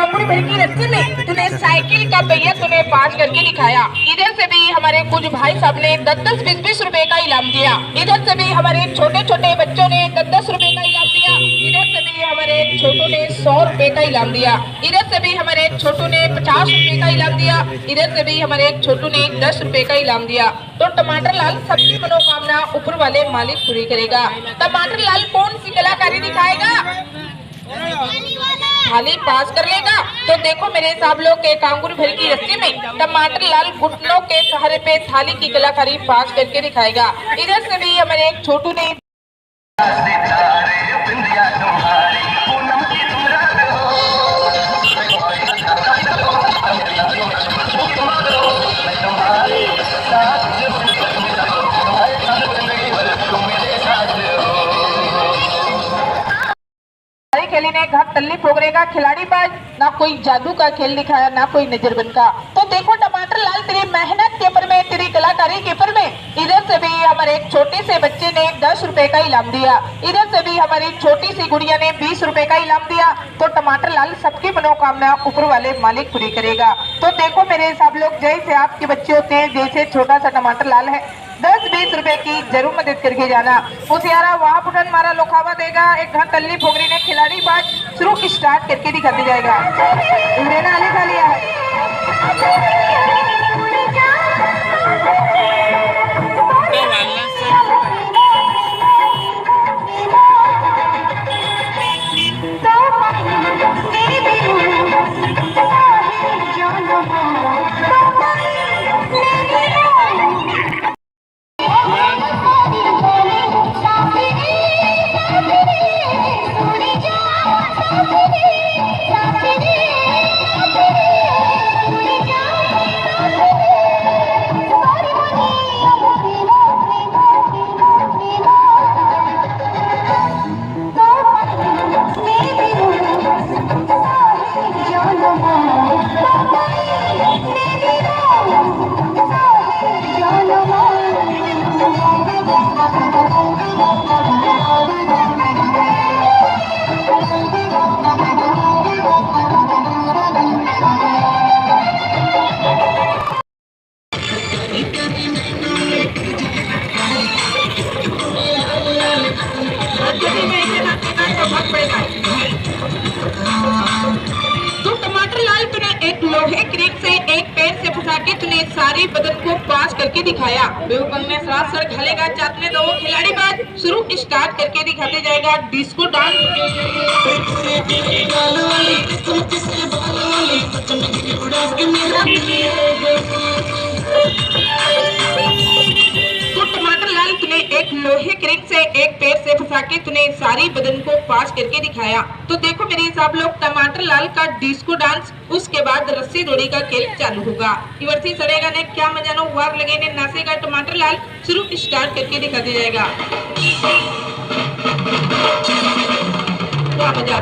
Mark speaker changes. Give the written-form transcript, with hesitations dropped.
Speaker 1: कांगड़ी भर की रस्सी में तूने साइकिल का पहिया तूने पास करके दिखाया। इधर से भी हमारे कुछ भाई साहब ने 10-10, 20-20 रुपए का इनाम दिया। इधर से भी हमारे छोटे छोटे बच्चों ने 10-10 रुपए का इनाम दिया। इधर से भी हमारे छोटू ने 100 रुपए का इनाम दिया। इधर से भी हमारे छोटू ने 50 रुपए का इनाम दिया। इधर से भी हमारे छोटू ने 10 रुपए का इनाम दिया। तो टमाटर लाल सबकी मनोकामना ऊपर वाले मालिक पूरी करेगा। टमाटर लाल कौन सी कलाकारी दिखाएगा? थाली पास कर लेगा। तो देखो मेरे साहब लोग के कांगुर भर की रस्सी में टमाटर लाल घुटनों के सहारे पे थाली की कलाकारी पास करके दिखाएगा। इधर से भी हमारे एक छोटू ने खेली ने घर तल्ली फोगरे का खिलाड़ी बाज, ना कोई जादू का खेल दिखाया, ना कोई नजरबंद का। तो देखो टमाटर लाल तेरी मेहनत के पर में, तेरी कलाकारी के पर में। इधर से भी हमारे एक छोटे से बच्चे ने 10 रुपए का इनाम दिया। इधर से भी हमारी छोटी सी गुड़िया ने 20 रुपए का इनाम दिया। तो टमाटर लाल सबकी मनोकामना ऊपर वाले मालिक पूरी करेगा। तो देखो मेरे हिसाब लोग, जैसे आपके बच्चे होते हैं, जैसे छोटा सा टमाटर लाल है, 10-20 रुपए की जरूर मदद करके जाना। उसियारा वहां पुटन मारा लोखावा देगा। एक घर तल्ली फोगरी ने खिलाड़ी बाज शुरू स्टार्ट करके दिखाते जाएगा। इमरान अली खा लिया है। तो टमाटर लाल तूने एक लोहे क्रेक से एक पैर से फंसा के तूने सारी बदन को पास करके दिखाया। बेवकंग साथ सर घलेगा चाटने दो खिलाड़ी बाज शुरू स्टार्ट करके दिखाते जाएगा डिस्को डांस। तो टमाटर लाल तूने एक लोहे क्रेक से एक पैर से फंसा के तूने सारी बदन को पास करके दिखाया। तो देखो मेरे हिसाब लोग, टमाटर लाल का डिस्को डांस, उसके बाद रस्सी दौड़ी का खेल चालू होगा। इवर्सी सड़ेगा ने क्या मजानो वार लगे ने नाचेगा टमाटर लाल शुरू स्टार्ट करके दिखाते जाएगा। क्या मजा